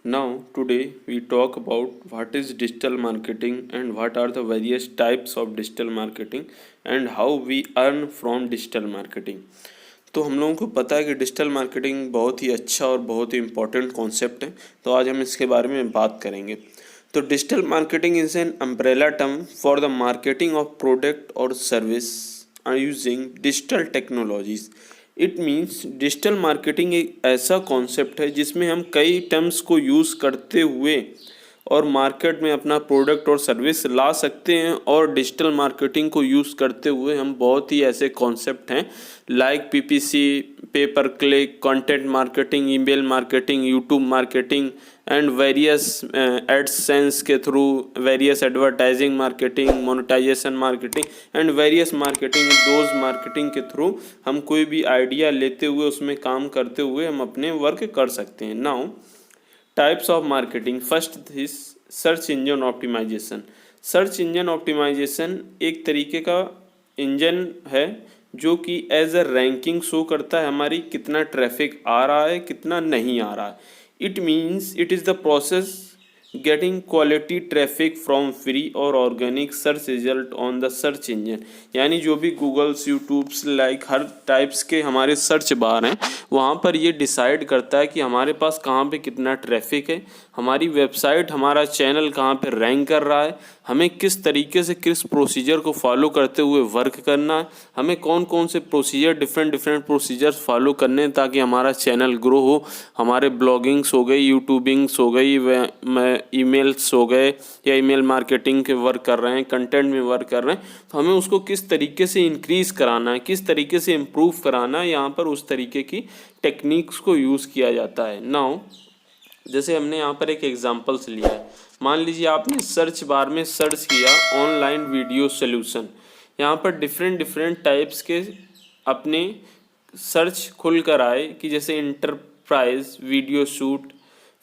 Now, today we talk about what is digital marketing and what are the various types of digital marketing and how we earn from digital marketing. तो हम लोगों को पता है कि digital marketing बहुत ही अच्छा और बहुत ही इम्पोर्टेंट कॉन्सेप्ट है, तो आज हम इसके बारे में बात करेंगे। तो digital marketing is an umbrella term for the marketing of product और service using digital technologies. It means digital marketing एक ऐसा कॉन्सेप्ट है जिसमें हम कई टर्म्स को यूज़ करते हुए और मार्केट में अपना प्रोडक्ट और सर्विस ला सकते हैं। और डिजिटल मार्केटिंग को यूज़ करते हुए हम बहुत ही ऐसे कॉन्सेप्ट हैं like PPC, paper click, content marketing, email marketing, YouTube marketing and various AdSense के through various advertising marketing, monetization marketing and various marketing. Those marketing के थ्रू हम कोई भी आइडिया लेते हुए उसमें काम करते हुए हम अपने वर्क कर सकते हैं। Now types of marketing, first is search engine optimization. Search engine optimization एक तरीके का इंजन है जो कि एज अ रैंकिंग शो करता है हमारी कितना ट्रैफिक आ रहा है, कितना नहीं आ रहा है। It means it is the process getting quality traffic from free और organic search result on the search engine. यानी जो भी गूगल्स, यूट्यूब्स लाइक हर टाइप्स के हमारे सर्च बार हैं, वहाँ पर ये डिसाइड करता है कि हमारे पास कहाँ पे कितना ट्रैफिक है, हमारी वेबसाइट, हमारा चैनल कहाँ पे रैंक कर रहा है, हमें किस तरीके से किस प्रोसीजर को फॉलो करते हुए वर्क करना है, हमें कौन कौन से प्रोसीजर डिफरेंट प्रोसीजर्स फॉलो करने हैं ताकि हमारा चैनल ग्रो हो। हमारे ब्लॉगिंग्स हो गई, यूट्यूबिंग्स हो गई, ईमेल्स हो गए या ईमेल मार्केटिंग के वर्क कर रहे हैं, कंटेंट में वर्क कर रहे हैं, तो हमें उसको किस तरीके से इंक्रीज़ कराना है, किस तरीके से इम्प्रूव कराना है, यहाँ पर उस तरीके की टेक्निक्स को यूज़ किया जाता है। नाउ जैसे हमने यहाँ पर एक एग्जांपल्स लिया है, मान लीजिए आपने सर्च बार में सर्च किया ऑनलाइन वीडियो सोल्यूशन। यहाँ पर डिफरेंट टाइप्स के अपने सर्च खुल कर आए कि जैसे enterprise video shoot,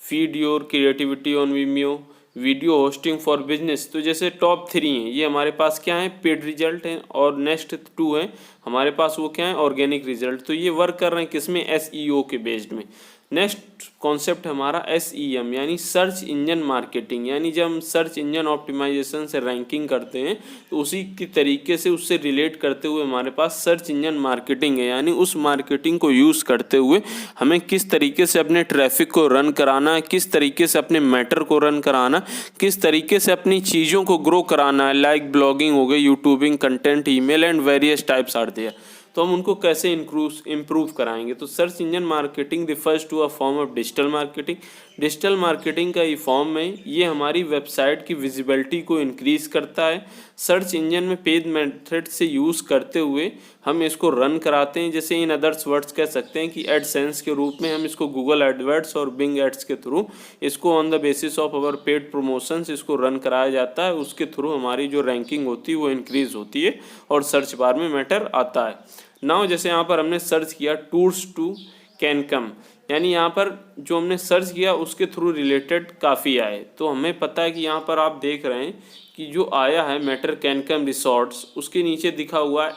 feed your creativity on Vimeo, video hosting for business. तो जैसे टॉप 3 हैं ये हमारे पास क्या है, पेड रिजल्ट हैं, और नेक्स्ट 2 हैं हमारे पास वो क्या है, ऑर्गेनिक रिजल्ट। तो ये वर्क कर रहे हैं किसमें, एसईओ के बेस्ड में। नेक्स्ट कॉन्सेप्ट हमारा एसईएम यानी सर्च इंजन मार्केटिंग। यानी जब हम सर्च इंजन ऑप्टिमाइजेशन से रैंकिंग करते हैं तो उसी की तरीके से उससे रिलेट करते हुए हमारे पास सर्च इंजन मार्केटिंग है। यानी उस मार्केटिंग को यूज़ करते हुए हमें किस तरीके से अपने ट्रैफिक को रन कराना है, किस तरीके से अपने मैटर को रन कराना, किस तरीके से अपनी चीज़ों को ग्रो कराना है, लाइक ब्लॉगिंग हो गई, YouTubing, content, email and various types are there. तो हम उनको कैसे इम्प्रूव कराएंगे। तो search engine marketing refers to a form of digital marketing. Digital marketing का ये फॉर्म में ये हमारी वेबसाइट की विजिबिलिटी को इंक्रीज़ करता है। सर्च इंजन में पेड मेथड से यूज़ करते हुए हम इसको रन कराते हैं। जैसे इन अदर्स वर्ड्स कह सकते हैं कि एडसेंस के रूप में हम इसको गूगल एडवर्ड्स और बिंग एड्स के थ्रू इसको on the basis of our paid promotions इसको रन कराया जाता है। उसके थ्रू हमारी जो रैंकिंग होती है वो इंक्रीज़ होती है और सर्च बार में मैटर आता है। नाउ जैसे यहाँ पर हमने सर्च किया टूर्स टू कैन कम, यानी यहाँ पर जो हमने सर्च किया उसके थ्रू रिलेटेड काफ़ी आए। तो हमें पता है कि यहाँ पर आप देख रहे हैं कि जो आया है मैटर कैन कम रिसॉर्ट्स, उसके नीचे दिखा हुआ है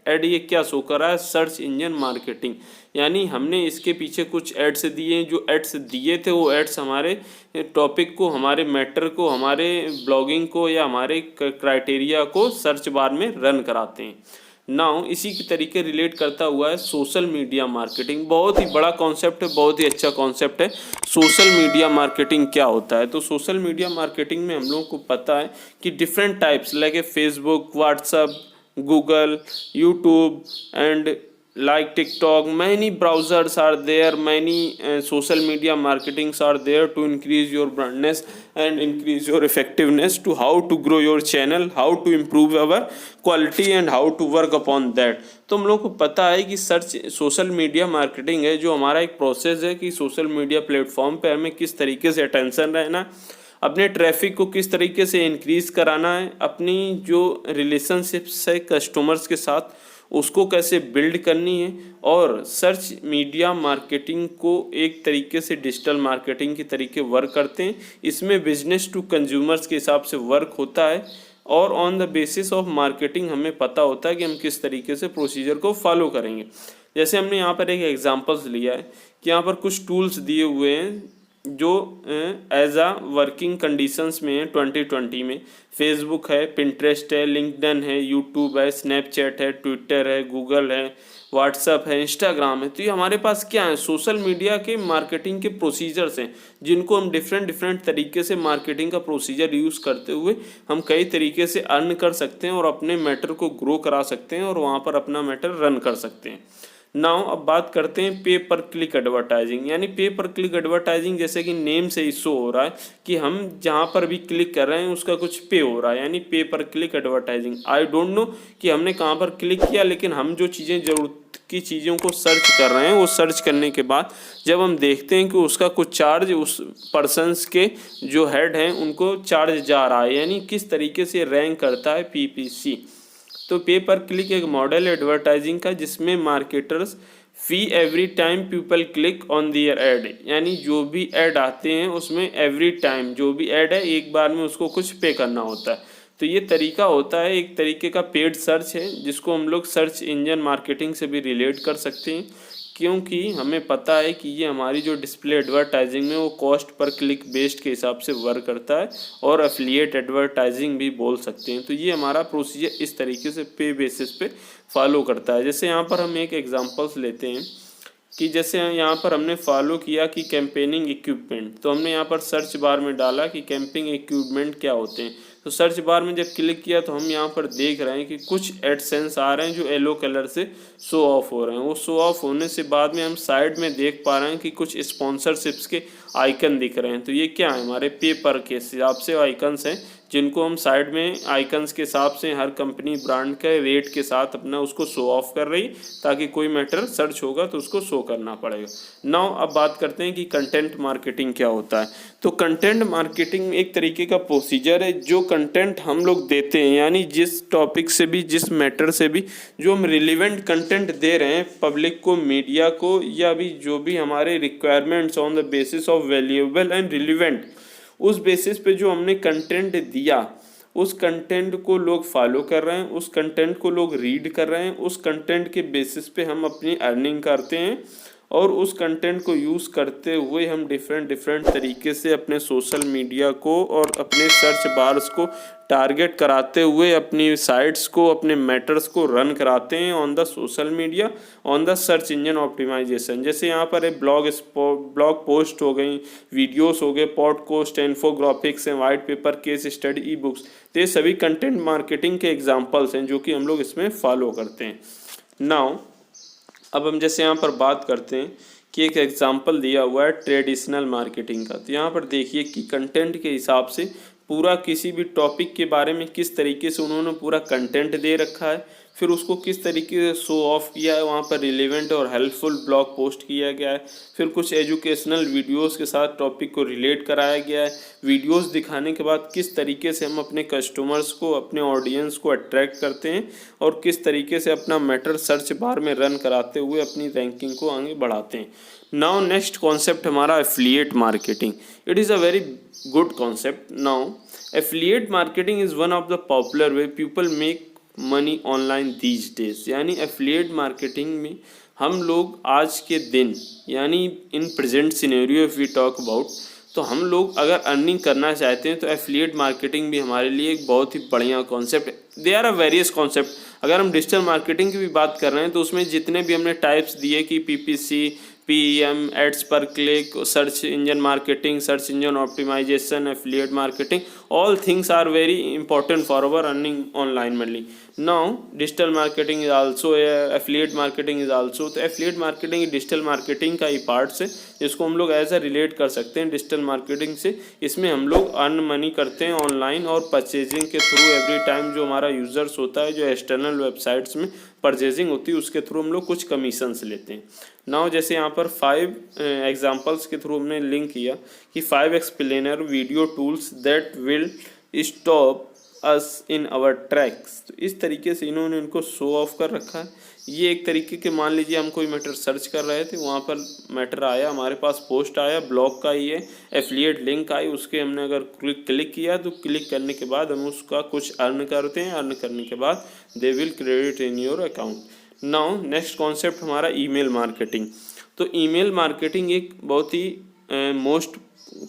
ऐड। ये क्या शो कर रहा है, सर्च इंजन मार्केटिंग। यानी हमने इसके पीछे कुछ एड्स दिए हैं, जो एड्स दिए थे वो एड्स हमारे टॉपिक को, हमारे मैटर को, हमारे ब्लॉगिंग को या हमारे क्राइटेरिया को सर्च बार में रन कराते हैं। नाउ इसी के तरीके रिलेट करता हुआ है सोशल मीडिया मार्केटिंग। बहुत ही बड़ा कॉन्सेप्ट है, बहुत ही अच्छा कॉन्सेप्ट है। सोशल मीडिया मार्केटिंग क्या होता है, तो सोशल मीडिया मार्केटिंग में हम लोगों को पता है कि different types like Facebook, WhatsApp, Google, YouTube and like TikTok, many browsers are there, many social media marketings are there to increase your brandness and increase your effectiveness, to how to grow your channel, how to improve our quality and how to work upon that। तो हम लोग को पता है कि search social media marketing है, जो हमारा एक प्रोसेस है कि सोशल मीडिया प्लेटफॉर्म पे हमें किस तरीके से अटेंशन रहना, अपने ट्रैफिक को किस तरीके से इंक्रीज़ कराना है, अपनी जो रिलेशनशिप्स है कस्टमर्स के साथ उसको कैसे बिल्ड करनी है। और सर्च मीडिया मार्केटिंग को एक तरीके से डिजिटल मार्केटिंग के तरीके वर्क करते हैं। इसमें बिजनेस टू कंज्यूमर्स के हिसाब से वर्क होता है और on the basis of marketing हमें पता होता है कि हम किस तरीके से प्रोसीजर को फॉलो करेंगे। जैसे हमने यहाँ पर एक एग्जांपल्स लिया है कि यहाँ पर कुछ टूल्स दिए हुए हैं जो एज आ वर्किंग कंडीशंस में है 2020 में। फेसबुक है, पिंटरेस्ट है, लिंक्डइन है, यूट्यूब है, स्नैपचैट है, ट्विटर है, गूगल है, व्हाट्सअप है, इंस्टाग्राम है। तो ये हमारे पास क्या है, सोशल मीडिया के मार्केटिंग के प्रोसीजर्स हैं, जिनको हम डिफरेंट डिफरेंट तरीके से मार्केटिंग का प्रोसीजर यूज़ करते हुए हम कई तरीके से अर्न कर सकते हैं और अपने मैटर को ग्रो करा सकते हैं और वहाँ पर अपना मैटर रन कर सकते हैं। नाउ अब बात करते हैं पे पर क्लिक एडवर्टाइजिंग। यानी पे पर क्लिक एडवर्टाइजिंग जैसे कि नेम से ही शो हो रहा है कि हम जहाँ पर भी क्लिक कर रहे हैं उसका कुछ पे हो रहा है, यानी पे पर click advertising. I don't know कि हमने कहाँ पर क्लिक किया, लेकिन हम जो चीज़ें ज़रूरत की चीज़ों को सर्च कर रहे हैं वो सर्च करने के बाद जब हम देखते हैं कि उसका कुछ चार्ज उस पर्सन्स के जो हेड हैं उनको चार्ज जा रहा है, यानी किस तरीके से रैंक करता है PPC। तो पे पर क्लिक एक मॉडल एडवर्टाइजिंग का जिसमें marketers fee every time people click on their ad, यानी जो भी ऐड आते हैं उसमें एवरी टाइम जो भी ऐड है एक बार में उसको कुछ पे करना होता है। तो ये तरीका होता है, एक तरीके का पेड सर्च है जिसको हम लोग सर्च इंजन मार्केटिंग से भी रिलेट कर सकते हैं, क्योंकि हमें पता है कि ये हमारी जो डिस्प्ले एडवर्टाइजिंग में वो कॉस्ट पर क्लिक बेस्ड के हिसाब से वर्क करता है और एफिलिएट एडवर्टाइजिंग भी बोल सकते हैं। तो ये हमारा प्रोसीजर इस तरीके से पे बेसिस पे फॉलो करता है। जैसे यहाँ पर हम एक एग्जांपल्स लेते हैं कि जैसे यहाँ पर हमने फॉलो किया कि कैंपेनिंग इक्विपमेंट, तो हमने यहाँ पर सर्च बार में डाला कि कैंपिंग इक्विपमेंट क्या होते हैं। तो सर्च बार में जब क्लिक किया तो हम यहाँ पर देख रहे हैं कि कुछ एडसेंस आ रहे हैं जो येलो कलर से शो ऑफ हो रहे हैं। वो शो ऑफ होने से बाद में हम साइड में देख पा रहे हैं कि कुछ स्पॉन्सरशिप्स के आइकन दिख रहे हैं। तो ये क्या है, हमारे पेपर के हिसाब से आइकन्स हैं जिनको हम साइड में आइकन्स के हिसाब से हर कंपनी ब्रांड के रेट के साथ अपना उसको शो ऑफ कर रही, ताकि कोई मैटर सर्च होगा तो उसको शो करना पड़ेगा। नाउ अब बात करते हैं कि कंटेंट मार्केटिंग क्या होता है। तो कंटेंट मार्केटिंग एक तरीके का प्रोसीजर है, जो कंटेंट हम लोग देते हैं, यानी जिस टॉपिक से भी जिस मैटर से भी जो हम रिलेवेंट कंटेंट दे रहे हैं पब्लिक को, मीडिया को, या भी जो भी हमारे requirements on the basis of valuable and relevant, उस बेसिस पे जो हमने कंटेंट दिया उस कंटेंट को लोग फॉलो कर रहे हैं, उस कंटेंट को लोग रीड कर रहे हैं, उस कंटेंट के बेसिस पे हम अपनी अर्निंग करते हैं और उस कंटेंट को यूज़ करते हुए हम डिफरेंट तरीके से अपने सोशल मीडिया को और अपने सर्च बार्स को टारगेट कराते हुए अपनी साइट्स को, अपने मैटर्स को रन कराते हैं on the social media, on the search engine optimization. जैसे यहाँ पर एक ब्लॉग पोस्ट हो गई, वीडियोस हो गए, पॉडकास्ट, इन्फोग्राफिक्स हैं, white paper, case study, e books. तो ये सभी कंटेंट मार्केटिंग के एग्जाम्पल्स हैं जो कि हम लोग इसमें फॉलो करते हैं। नाउ अब हम जैसे यहाँ पर बात करते हैं कि एक एग्जांपल दिया हुआ है ट्रेडिशनल मार्केटिंग का। तो यहाँ पर देखिए कि कंटेंट के हिसाब से पूरा किसी भी टॉपिक के बारे में किस तरीके से उन्होंने पूरा कंटेंट दे रखा है, फिर उसको किस तरीके से शो ऑफ किया है, वहाँ पर रिलेवेंट और हेल्पफुल ब्लॉग पोस्ट किया गया है, फिर कुछ एजुकेशनल वीडियोस के साथ टॉपिक को रिलेट कराया गया है। वीडियोस दिखाने के बाद किस तरीके से हम अपने कस्टमर्स को, अपने ऑडियंस को अट्रैक्ट करते हैं और किस तरीके से अपना मैटर सर्च बार में रन कराते हुए अपनी रैंकिंग को आगे बढ़ाते हैं। नाउ नेक्स्ट कॉन्सेप्ट हमारा affiliate marketing. It is a very good concept. Now affiliate marketing is one of the popular way people make money online these days. यानी एफिलिएट मार्केटिंग में हम लोग आज के दिन, यानी in present scenario if we talk about, तो हम लोग अगर अर्निंग करना चाहते हैं तो एफिलिएट मार्केटिंग भी हमारे लिए एक बहुत ही बढ़िया कॉन्सेप्ट है। They are a various concept. अगर हम डिजिटल मार्केटिंग की भी बात कर रहे हैं तो उसमें जितने भी हमने टाइप्स दिए कि PPC, PEM, एड्स पर click, search engine marketing, search engine optimization, affiliate marketing, all things are very important for our earning online mainly. Now digital marketing is also affiliate marketing is also, तो affiliate marketing digital marketing का ही parts है जिसको हम लोग as a relate कर सकते हैं digital marketing से। इसमें हम लोग अर्न मनी करते हैं ऑनलाइन और परचेजिंग के थ्रू। एवरी टाइम जो हमारा यूजर्स होता है, जो एक्सटर्नल वेबसाइट्स में परचेजिंग होती है, उसके थ्रू हम लोग कुछ कमीशंस लेते हैं। नाउ जैसे यहाँ पर 5 एग्जांपल्स के थ्रू हमने लिंक किया कि 5 explainer video tools that will stop us in our tracks. तो इस तरीके से इन्होंने इनको शो ऑफ कर रखा है। ये एक तरीके के, मान लीजिए हम कोई मैटर सर्च कर रहे थे, वहाँ पर मैटर आया, हमारे पास पोस्ट आया, ब्लॉग का ही है, एफिलिएट लिंक आई, उसके हमने अगर क्लिक किया तो क्लिक करने के बाद हम उसका कुछ अर्न करते हैं। अर्न करने के बाद they will credit in your account. Now next concept हमारा ईमेल मार्केटिंग। तो ईमेल मार्केटिंग एक बहुत ही मोस्ट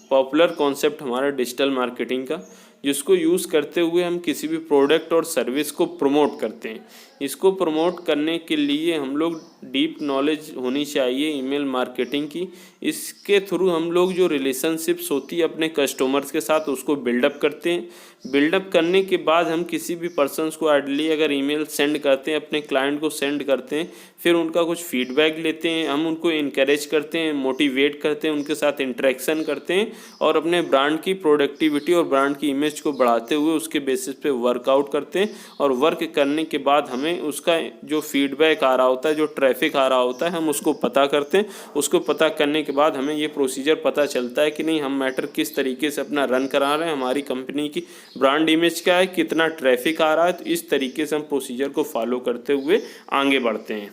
पॉपुलर कॉन्सेप्ट हमारा डिजिटल मार्केटिंग का, जिसको यूज़ करते हुए हम किसी भी प्रोडक्ट और सर्विस को प्रमोट करते हैं। इसको प्रमोट करने के लिए हम लोग डीप नॉलेज होनी चाहिए ईमेल मार्केटिंग की। इसके थ्रू हम लोग जो रिलेशनशिप्स होती है अपने कस्टमर्स के साथ उसको बिल्डअप करते हैं। बिल्डअप करने के बाद हम किसी भी पर्सन्स को आइडली अगर ईमेल सेंड करते हैं, अपने क्लाइंट को सेंड करते हैं, फिर उनका कुछ फीडबैक लेते हैं, हम उनको इनकरेज करते हैं, मोटिवेट करते हैं, उनके साथ इंटरेक्शन करते हैं और अपने ब्रांड की प्रोडक्टिविटी और ब्रांड की इमेज को बढ़ाते हुए उसके बेसिस पे वर्कआउट करते हैं। और वर्क करने के बाद हमें उसका जो फीडबैक आ रहा होता है, जो ट्रैफिक आ रहा होता है, हम उसको पता करते हैं। उसको पता करने के बाद हमें ये प्रोसीजर पता चलता है कि नहीं, हम मैटर किस तरीके से अपना रन करा रहे हैं, हमारी कंपनी की ब्रांड इमेज क्या है, कितना ट्रैफिक आ रहा है। तो इस तरीके से हम प्रोसीजर को फॉलो करते हुए आगे बढ़ते हैं।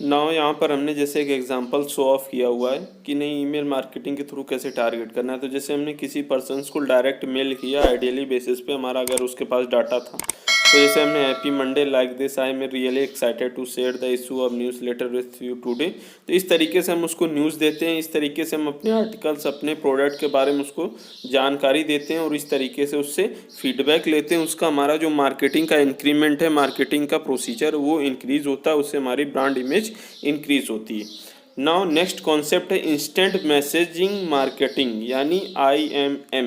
नाउ यहाँ पर हमने जैसे एक एग्जांपल शो ऑफ किया हुआ है कि नहीं ईमेल मार्केटिंग के थ्रू कैसे टारगेट करना है। तो जैसे हमने किसी पर्सन को डायरेक्ट मेल किया, आइडियली बेसिस पे हमारा अगर उसके पास डाटा था, तो जैसे हमने happy Monday like this, I am really excited to share the issue of newsletter with you today. तो इस तरीके से हम उसको न्यूज़ देते हैं, इस तरीके से हम अपने आर्टिकल्स, अपने प्रोडक्ट के बारे में उसको जानकारी देते हैं और इस तरीके से उससे फीडबैक लेते हैं। उसका हमारा जो मार्केटिंग का इंक्रीमेंट है, मार्केटिंग का प्रोसीजर, वो इंक्रीज़ होता है, उससे हमारी ब्रांड इमेज इंक्रीज़ होती है। नाउ नेक्स्ट कॉन्सेप्ट है इंस्टेंट मैसेजिंग मार्केटिंग यानी IMM।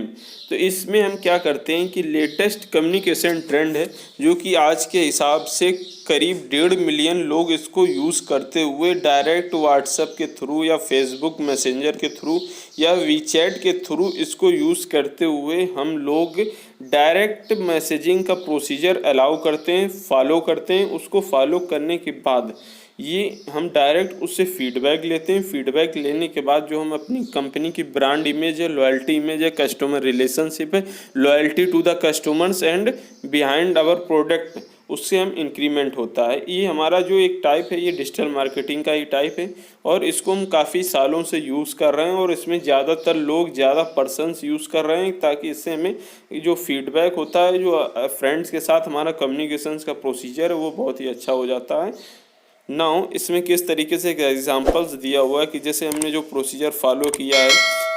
तो इसमें हम क्या करते हैं कि लेटेस्ट कम्युनिकेशन ट्रेंड है जो कि आज के हिसाब से करीब 1.5 मिलियन लोग इसको यूज़ करते हुए डायरेक्ट व्हाट्सएप के थ्रू या फेसबुक मैसेंजर के थ्रू या वीचैट के थ्रू इसको यूज़ करते हुए हम लोग डायरेक्ट मैसेजिंग का प्रोसीजर अलाउ करते हैं, फॉलो करते हैं। उसको फॉलो करने के बाद ये हम डायरेक्ट उससे फीडबैक लेते हैं। फीडबैक लेने के बाद जो हम अपनी कंपनी की ब्रांड इमेज है, लॉयल्टी इमेज है, कस्टमर रिलेशनशिप है, loyalty to the customers and behind our product, उससे हम इंक्रीमेंट होता है। ये हमारा जो एक टाइप है, ये डिजिटल मार्केटिंग का ही टाइप है और इसको हम काफ़ी सालों से यूज़ कर रहे हैं और इसमें ज़्यादातर लोग, ज़्यादा पर्सन्स यूज़ कर रहे हैं ताकि इससे हमें जो फीडबैक होता है, जो फ्रेंड्स के साथ हमारा कम्युनिकेशंस का प्रोसीजर है, वो बहुत ही अच्छा हो जाता है। नाउ इसमें किस तरीके से एक एग्जांपल्स दिया हुआ है कि जैसे हमने जो प्रोसीजर फॉलो किया है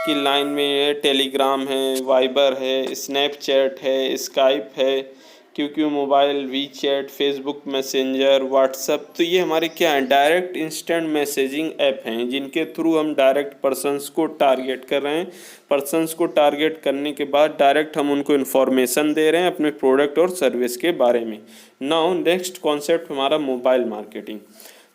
कि लाइन में टेलीग्राम है, वाइबर है, स्नैपचैट है, स्काइप है, QQ mobile, WeChat, Facebook Messenger, WhatsApp. तो ये हमारे क्या हैं, डायरेक्ट इंस्टेंट मैसेजिंग ऐप हैं जिनके थ्रू हम डायरेक्ट पर्सन्स को टारगेट कर रहे हैं। पर्सन्स को टारगेट करने के बाद डायरेक्ट हम उनको इन्फॉर्मेशन दे रहे हैं अपने प्रोडक्ट और सर्विस के बारे में। नाउ नेक्स्ट कॉन्सेप्ट हमारा मोबाइल मार्केटिंग।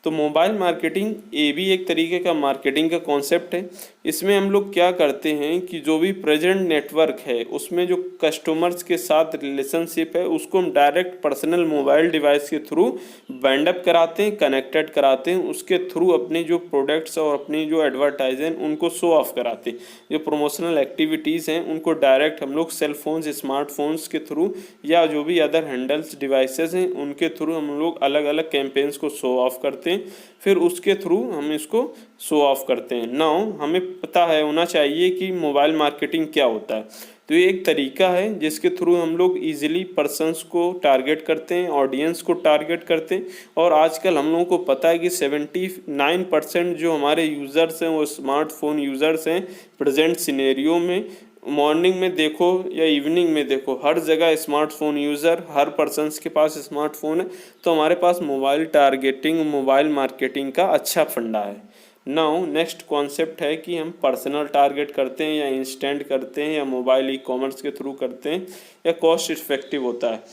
तो मोबाइल मार्केटिंग ये भी एक तरीके का मार्केटिंग का कॉन्सेप्ट है। इसमें हम लोग क्या करते हैं कि जो भी प्रेजेंट नेटवर्क है उसमें जो कस्टमर्स के साथ रिलेशनशिप है उसको हम डायरेक्ट पर्सनल मोबाइल डिवाइस के थ्रू बैंडअप कराते हैं, कनेक्टेड कराते हैं। उसके थ्रू अपने जो प्रोडक्ट्स और अपनी जो एडवर्टाइज हैं उनको शो ऑफ कराते हैं। जो प्रमोशनल एक्टिविटीज़ हैं उनको डायरेक्ट हम लोग सेल फोन्स, स्मार्टफोन्स के थ्रू या जो भी अदर हैंडल्स डिवाइसेस हैं उनके थ्रू हम लोग अलग अलग कैंपेन्स को शो ऑफ करते हैं, फिर उसके थ्रू हम इसको शो ऑफ करते हैं। नाउ हमें पता है होना चाहिए कि मोबाइल मार्केटिंग क्या होता है। तो ये एक तरीका है जिसके थ्रू हम लोग इजीली पर्सन्स को टारगेट करते हैं, ऑडियंस को टारगेट करते हैं। और आजकल हम लोगों को पता है कि 79% जो हमारे यूज़र्स हैं वो स्मार्टफोन यूज़र्स हैं। प्रेजेंट सिनेरियो में मॉर्निंग में देखो या इवनिंग में देखो, हर जगह स्मार्टफोन यूज़र, हर पर्सन्स के पास स्मार्टफोन है। तो हमारे पास मोबाइल टारगेटिंग, मोबाइल मार्केटिंग का अच्छा फंडा है। नाउ नेक्स्ट कॉन्सेप्ट है कि हम पर्सनल टारगेट करते हैं या इंस्टेंट करते हैं या मोबाइल ई-कॉमर्स के थ्रू करते हैं या कॉस्ट इफेक्टिव होता है।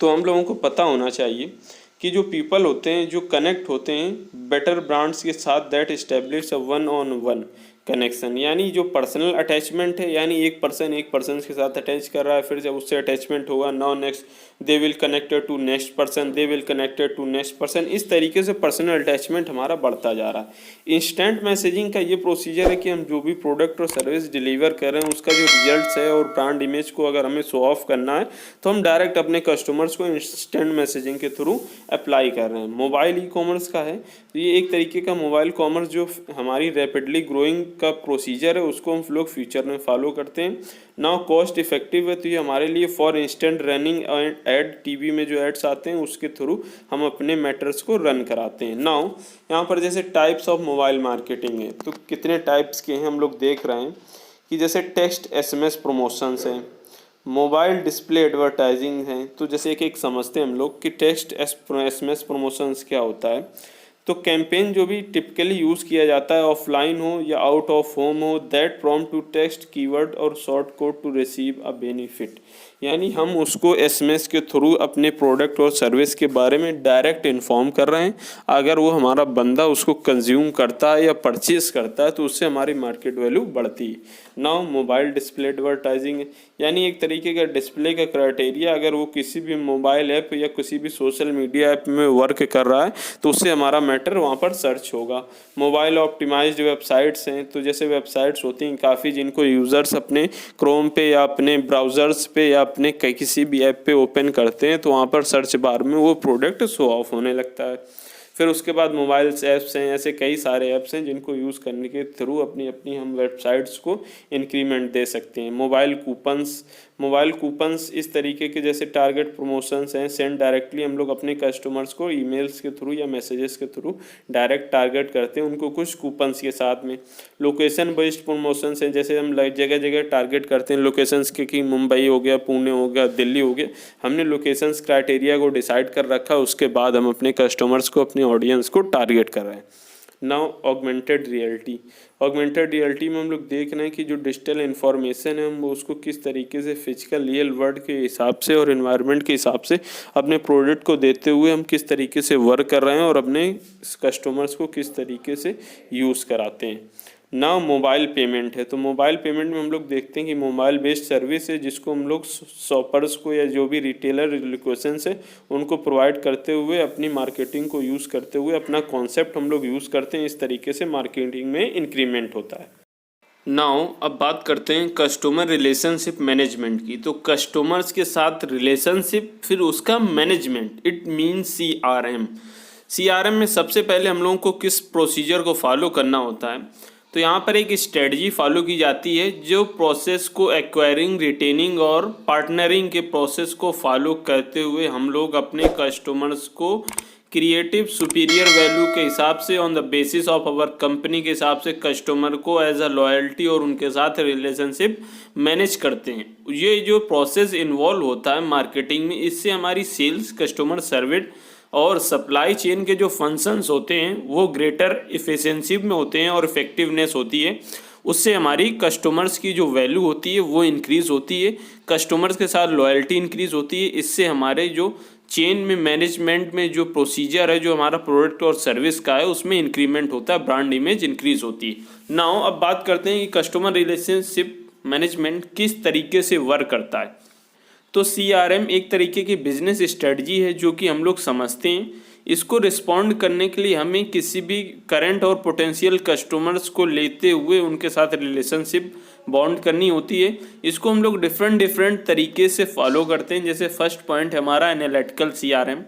तो हम लोगों को पता होना चाहिए कि जो पीपल होते हैं, जो कनेक्ट होते हैं बेटर ब्रांड्स के साथ, that establish a one on one connection, यानी जो पर्सनल अटैचमेंट है, यानी एक पर्सन के साथ अटैच कर रहा है, फिर जब उससे अटैचमेंट होगा, now next they will connected to next person, they will connected to next person. इस तरीके से पर्सनल अटैचमेंट हमारा बढ़ता जा रहा है। इंस्टेंट मैसेजिंग का ये प्रोसीजर है कि हम जो भी प्रोडक्ट और सर्विस डिलीवर कर रहे हैं उसका जो रिजल्ट्स है और ब्रांड इमेज को अगर हमें शो ऑफ करना है तो हम डायरेक्ट अपने कस्टमर्स को इंस्टेंट मैसेजिंग के थ्रू अप्लाई कर रहे हैं। मोबाइल ई-कॉमर्स का है, तो ये एक तरीके का मोबाइल कॉमर्स जो हमारी रैपिडली ग्रोइंग का प्रोसीजर है उसको हम लोग फ्यूचर में फॉलो करते हैं। नाउ कॉस्ट इफेक्टिव है, तो ये हमारे लिए for instant running add, TV में जो एड्स आते हैं उसके थ्रू हम अपने मैटर्स को रन कराते हैं। नाउ यहाँ पर जैसे टाइप्स ऑफ मोबाइल मार्केटिंग है, तो कितने टाइप्स के हैं हम लोग देख रहे हैं कि जैसे टेक्स्ट SMS प्रमोशंस हैं, मोबाइल डिस्प्ले एडवर्टाइजिंग है। तो जैसे एक समझते हैं हम लोग कि टेक्स्ट SMS प्रमोशंस क्या होता है। तो कैंपेन जो भी टिपिकली यूज़ किया जाता है, ऑफलाइन हो या आउट ऑफ होम हो, that prompt to text keyword और short code to receive a benefit, यानी हम उसको SMS के थ्रू अपने प्रोडक्ट और सर्विस के बारे में डायरेक्ट इन्फॉर्म कर रहे हैं। अगर वो हमारा बंदा उसको कंज्यूम करता है या परचेज करता है तो उससे हमारी मार्केट वैल्यू बढ़ती है। नाउ मोबाइल डिस्प्ले एडवर्टाइजिंग है, यानी एक तरीके का डिस्प्ले का क्राइटेरिया, अगर वो किसी भी मोबाइल ऐप या किसी भी सोशल मीडिया ऐप में वर्क कर रहा है तो उससे हमारा मैटर वहाँ पर सर्च होगा। मोबाइल ऑप्टिमाइज्ड वेबसाइट्स हैं, तो जैसे वेबसाइट्स होती हैं काफ़ी जिनको यूज़र्स अपने क्रोम पे या अपने ब्राउज़र्स पे या अपने किसी भी ऐप पे ओपन करते हैं तो वहाँ पर सर्च बार में वो प्रोडक्ट शो ऑफ होने लगता है। फिर उसके बाद मोबाइल ऐप्स हैं, ऐसे कई सारे ऐप्स हैं जिनको यूज़ करने के थ्रू अपनी अपनी हम वेबसाइट्स को इंक्रीमेंट दे सकते हैं। मोबाइल कूपन्स इस तरीके के जैसे टारगेट प्रमोशंस हैं, सेंड डायरेक्टली, हम लोग अपने कस्टमर्स को ईमेल्स के थ्रू या मैसेजेस के थ्रू डायरेक्ट टारगेट करते हैं उनको कुछ कूपन्स के साथ में। लोकेशन बेस्ड प्रमोशंस हैं, जैसे हम जगह जगह टारगेट करते हैं लोकेशंस के कि मुंबई हो गया, पुणे हो गया, दिल्ली हो गया, हमने लोकेशंस क्राइटेरिया को डिसाइड कर रखा, उसके बाद हम अपने कस्टमर्स को, अपने ऑडियंस को टारगेट कर रहे हैं। नाउ ऑगमेंटेड रियलिटी में हम लोग देख रहे हैं कि जो डिजिटल इन्फॉर्मेशन है हम उसको किस तरीके से फिजिकल रियल वर्ल्ड के हिसाब से और एनवायरनमेंट के हिसाब से अपने प्रोडक्ट को देते हुए हम किस तरीके से वर्क कर रहे हैं और अपने कस्टमर्स को किस तरीके से यूज़ कराते हैं। ना मोबाइल पेमेंट है, तो मोबाइल पेमेंट में हम लोग देखते हैं कि मोबाइल बेस्ड सर्विस है जिसको हम लोग शॉपर्स को या जो भी रिटेलर लोकेशंस है उनको प्रोवाइड करते हुए अपनी मार्केटिंग को यूज़ करते हुए अपना कॉन्सेप्ट हम लोग यूज़ करते हैं। इस तरीके से मार्केटिंग में इंक्रीमेंट होता है। नाउ अब बात करते हैं कस्टमर रिलेशनशिप मैनेजमेंट की। तो कस्टमर्स के साथ रिलेशनशिप, फिर उसका मैनेजमेंट, इट मीन्स CRM में सबसे पहले हम लोगों को किस प्रोसीजर को फॉलो करना होता है। तो यहाँ पर एक स्ट्रेटजी फॉलो की जाती है जो प्रोसेस को एक्वायरिंग, रिटेनिंग और पार्टनरिंग के प्रोसेस को फॉलो करते हुए हम लोग अपने कस्टमर्स को क्रिएटिव सुपीरियर वैल्यू के हिसाब से on the basis of our company के हिसाब से कस्टमर को एज अ लॉयल्टी और उनके साथ रिलेशनशिप मैनेज करते हैं। ये जो प्रोसेस इन्वॉल्व होता है मार्केटिंग में, इससे हमारी सेल्स, कस्टमर सर्विस और सप्लाई चेन के जो फंक्शंस होते हैं वो ग्रेटर इफ़िशिएंसी में होते हैं और इफ़ेक्टिवनेस होती है। उससे हमारी कस्टमर्स की जो वैल्यू होती है वो इंक्रीज़ होती है, कस्टमर्स के साथ लॉयल्टी इंक्रीज़ होती है। इससे हमारे जो चेन में मैनेजमेंट में जो प्रोसीजर है जो हमारा प्रोडक्ट और सर्विस का है उसमें इंक्रीमेंट होता है, ब्रांड इमेज इंक्रीज़ होती है। नाउ अब बात करते हैं कि कस्टमर रिलेशनशिप मैनेजमेंट किस तरीके से वर्क करता है। तो CRM एक तरीके की बिजनेस स्ट्रेटजी है जो कि हम लोग समझते हैं। इसको रिस्पॉन्ड करने के लिए हमें किसी भी करंट और पोटेंशियल कस्टमर्स को लेते हुए उनके साथ रिलेशनशिप बॉन्ड करनी होती है। इसको हम लोग डिफरेंट तरीके से फॉलो करते हैं। जैसे फर्स्ट पॉइंट है हमारा एनालिटिकल CRM।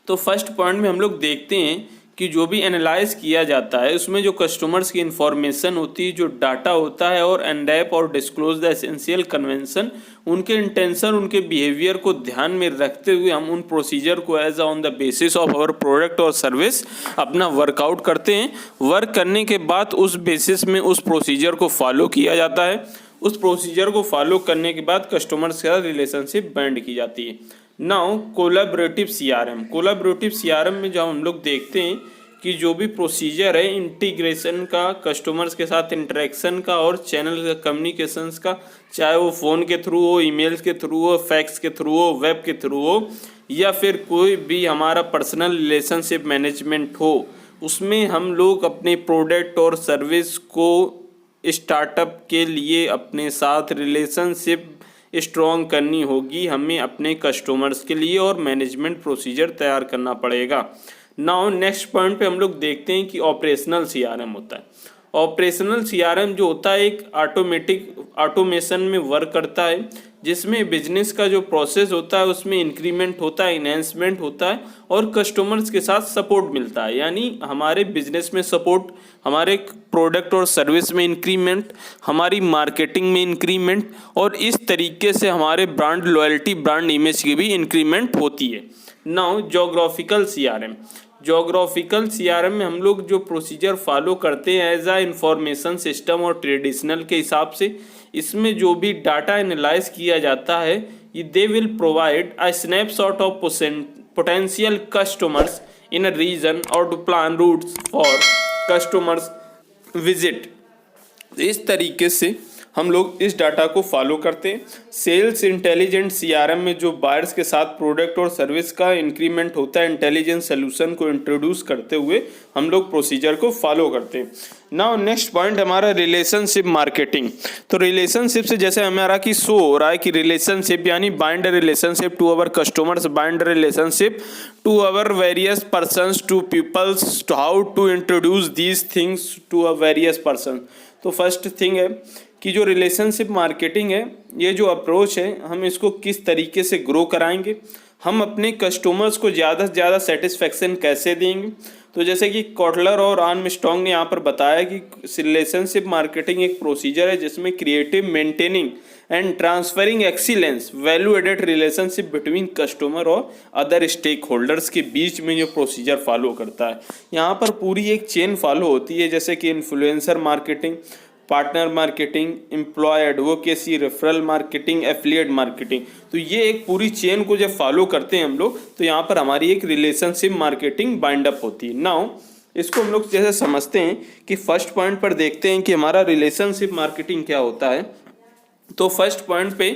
तो फर्स्ट पॉइंट में हम लोग देखते हैं कि जो भी एनालाइज किया जाता है उसमें जो कस्टमर्स की इन्फॉर्मेशन होती है, जो डाटा होता है, और अनरैप और डिस्क्लोज द एसेंशियल कन्वेंशन, उनके इंटेंशन, उनके बिहेवियर को ध्यान में रखते हुए हम उन प्रोसीजर को as on the basis of our product और सर्विस अपना वर्कआउट करते हैं। वर्क करने के बाद उस बेसिस में उस प्रोसीजर को फॉलो किया जाता है। उस प्रोसीजर को फॉलो करने के बाद कस्टमर्स के साथ रिलेशनशिप बैंड की जाती है। नाउ कोलैबोरेटिव CRM में जब हम लोग देखते हैं कि जो भी प्रोसीजर है इंटीग्रेशन का, कस्टमर्स के साथ इंटरेक्शन का और चैनल कम्युनिकेशंस का, चाहे वो फ़ोन के थ्रू हो, ईमेल्स के थ्रू हो, फैक्स के थ्रू हो, वेब के थ्रू हो, या फिर कोई भी हमारा पर्सनल रिलेशनशिप मैनेजमेंट हो, उसमें हम लोग अपने प्रोडक्ट और सर्विस को स्टार्टअप के लिए अपने साथ रिलेशनशिप स्ट्रॉन्ग करनी होगी। हमें अपने कस्टमर्स के लिए और मैनेजमेंट प्रोसीजर तैयार करना पड़ेगा। नाउ नेक्स्ट पॉइंट पे हम लोग देखते हैं कि ऑपरेशनल CRM होता है। ऑपरेशनल CRM जो होता है एक ऑटोमेशन में वर्क करता है, जिसमें बिजनेस का जो प्रोसेस होता है उसमें इंक्रीमेंट होता है, इन्हेंसमेंट होता है और कस्टमर्स के साथ सपोर्ट मिलता है। यानी हमारे बिजनेस में सपोर्ट, हमारे प्रोडक्ट और सर्विस में इंक्रीमेंट, हमारी मार्केटिंग में इंक्रीमेंट और इस तरीके से हमारे ब्रांड लॉयल्टी, ब्रांड इमेज की भी इंक्रीमेंट होती है। Now geographical CRM. Geographical CRM में हम लोग जो प्रोसीजर फॉलो करते हैं एज आ इंफॉर्मेशन सिस्टम और ट्रेडिशनल के हिसाब से, इसमें जो भी डाटा एनालाइज किया जाता है they will provide a snapshot of potential customers in a region और to plan routes for customers visit. इस तरीके से हम लोग इस डाटा को फॉलो करते हैं। सेल्स इंटेलिजेंट सीआरएम में जो बायर्स के साथ प्रोडक्ट और सर्विस का इंक्रीमेंट होता है, इंटेलिजेंट सोल्यूशन को इंट्रोड्यूस करते हुए हम लोग प्रोसीजर को फॉलो करते हैं। नाउ नेक्स्ट पॉइंट हमारा रिलेशनशिप मार्केटिंग। तो रिलेशनशिप से जैसे हमारा कि शो हो रहा है कि रिलेशनशिप यानी bind relationship to our customers, bind relationship to our various persons, to peoples, to how to introduce these things to a various person. तो फर्स्ट थिंग है कि जो रिलेशनशिप मार्केटिंग है, ये जो अप्रोच है, हम इसको किस तरीके से ग्रो कराएंगे, हम अपने कस्टमर्स को ज़्यादा से ज़्यादा सेटिस्फेक्शन कैसे देंगे। तो जैसे कि कॉटलर और आर्मस्ट्रॉन्ग ने यहाँ पर बताया कि रिलेशनशिप मार्केटिंग एक प्रोसीजर है जिसमें creative, maintaining and transferring excellence, value added relationship between customer और अदर स्टेक होल्डर्स के बीच में जो प्रोसीजर फॉलो करता है। यहाँ पर पूरी एक चेन फॉलो होती है, जैसे कि influencer marketing, partner marketing, employee advocacy, referral marketing, affiliate marketing. तो ये एक पूरी चेन को जब फॉलो करते हैं हम लोग, तो यहाँ पर हमारी एक रिलेशनशिप मार्केटिंग बाइंड अप होती है। नाउ इसको हम लोग जैसे समझते हैं कि फर्स्ट पॉइंट पर देखते हैं कि हमारा रिलेशनशिप मार्केटिंग क्या होता है। तो फर्स्ट पॉइंट पे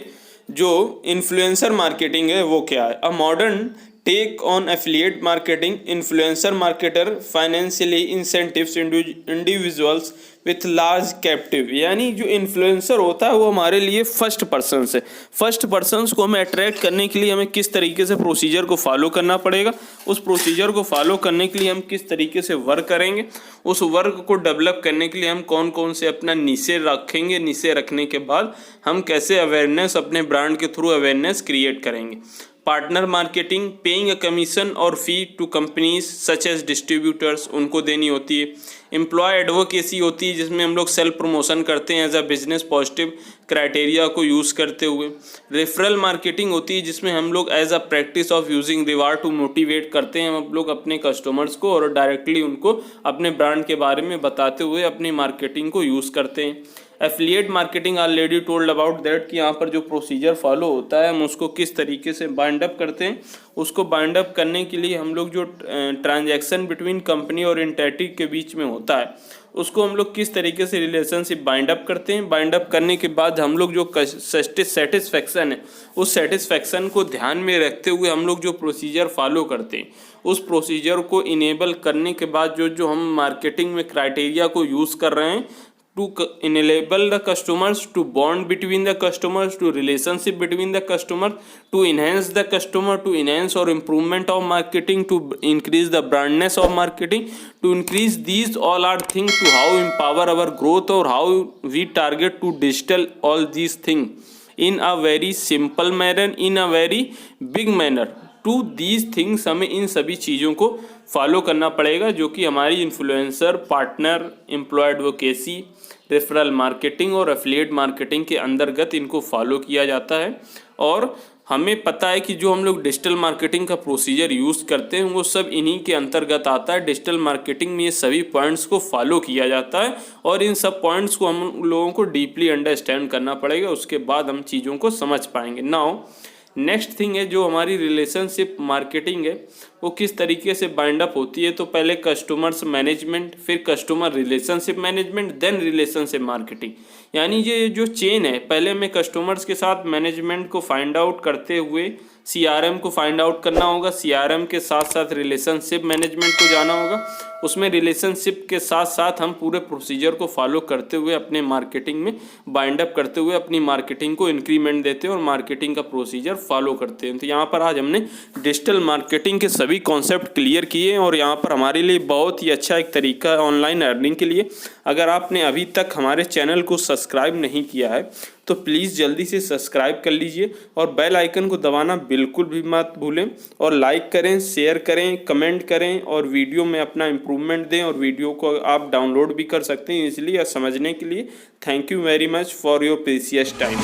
जो इन्फ्लुएंसर मार्केटिंग है वो क्या है? A modern take on affiliate marketing, influencer marketer financially incentives individuals with large captive. यानी जो इन्फ्लुएंसर होता है वो हमारे लिए फर्स्ट पर्सन है। फर्स्ट पर्सन्स को हमें अट्रैक्ट करने के लिए हमें किस तरीके से प्रोसीजर को फॉलो करना पड़ेगा, उस प्रोसीजर को फॉलो करने के लिए हम किस तरीके से वर्क करेंगे, उस वर्क को डेवलप करने के लिए हम कौन कौन से अपना नीचे रखेंगे, नीचे रखने के बाद हम कैसे अवेयरनेस अपने ब्रांड के थ्रू अवेयरनेस क्रिएट करेंगे। Partner marketing, paying a commission और fee to companies such as distributors, उनको देनी होती है। एम्प्लॉय एडवोकेसी होती है जिसमें हम लोग सेल्फ प्रमोशन करते हैं as a business positive criteria को यूज़ करते हुए। रेफरल मार्केटिंग होती है जिसमें हम लोग as a practice of using reward to motivate करते हैं हम लोग अपने कस्टमर्स को और डायरेक्टली उनको अपने ब्रांड के बारे में बताते हुए अपनी मार्केटिंग को यूज़ करते हैं। Affiliate marketing already told about that कि यहाँ पर जो प्रोसीजर फॉलो होता है हम उसको किस तरीके से बाइंड अप करते हैं। उसको बाइंड अप करने के लिए हम लोग जो ट्रांजैक्शन बिटवीन कंपनी और एंटिटी के बीच में होता है उसको हम लोग किस तरीके से रिलेशनशिप बाइंड अप करते हैं। बाइंड अप करने के बाद हम लोग जो सेटिस्फैक्शन है उस सेटिस्फैक्शन को ध्यान में रखते हुए हम लोग जो प्रोसीजर फॉलो करते हैं उस प्रोसीजर को इनेबल करने के बाद जो हम मार्केटिंग में क्राइटेरिया को यूज़ कर रहे हैं to enable the customers, to bond between the customers, to relationship between the customer, to enhance the customer, to enhance or improvement of marketing, to increase the brandness of marketing, to increase these all are things to how empower our growth or how we target to digital all these things in a very simple manner, in a very big manner। To these things हमें इन सभी चीज़ों को follow करना पड़ेगा जो कि हमारी influencer, partner, employee advocacy, referral marketing और एफिलिएट मार्केटिंग के अंतर्गत इनको फॉलो किया जाता है। और हमें पता है कि जो हम लोग डिजिटल मार्केटिंग का प्रोसीजर यूज़ करते हैं वो सब इन्हीं के अंतर्गत आता है। डिजिटल मार्केटिंग में ये सभी पॉइंट्स को फॉलो किया जाता है और इन सब पॉइंट्स को हम लोगों को डीपली अंडरस्टैंड करना पड़ेगा, उसके बाद हम चीज़ों को समझ पाएंगे। नाउ नेक्स्ट थिंग है जो हमारी रिलेशनशिप मार्केटिंग है वो किस तरीके से बाइंड अप होती है। तो पहले कस्टमर्स मैनेजमेंट, फिर customer relationship management, then relationship marketing. यानी ये जो चेन है, पहले हमें कस्टमर्स के साथ मैनेजमेंट को फाइंड आउट करते हुए सीआरएम को फाइंड आउट करना होगा, सीआरएम के साथ साथ रिलेशनशिप मैनेजमेंट को जाना होगा, उसमें रिलेशनशिप के साथ साथ हम पूरे प्रोसीजर को फॉलो करते हुए अपने मार्केटिंग में बाइंड अप करते हुए अपनी मार्केटिंग को इंक्रीमेंट देते हैं और मार्केटिंग का प्रोसीजर फॉलो करते हैं। तो यहाँ पर आज हमने डिजिटल मार्केटिंग के सभी कॉन्सेप्ट क्लियर किए और यहाँ पर हमारे लिए बहुत ही अच्छा एक तरीका है ऑनलाइन अर्निंग के लिए। अगर आपने अभी तक हमारे चैनल को सब्सक्राइब नहीं किया है तो प्लीज़ जल्दी से सब्सक्राइब कर लीजिए और बेल आइकन को दबाना बिल्कुल भी मत भूलें और लाइक करें, शेयर करें, कमेंट करें और वीडियो में अपना इम्प्रूवमेंट दें और वीडियो को आप डाउनलोड भी कर सकते हैं इसलिए या समझने के लिए। Thank you very much for your precious time.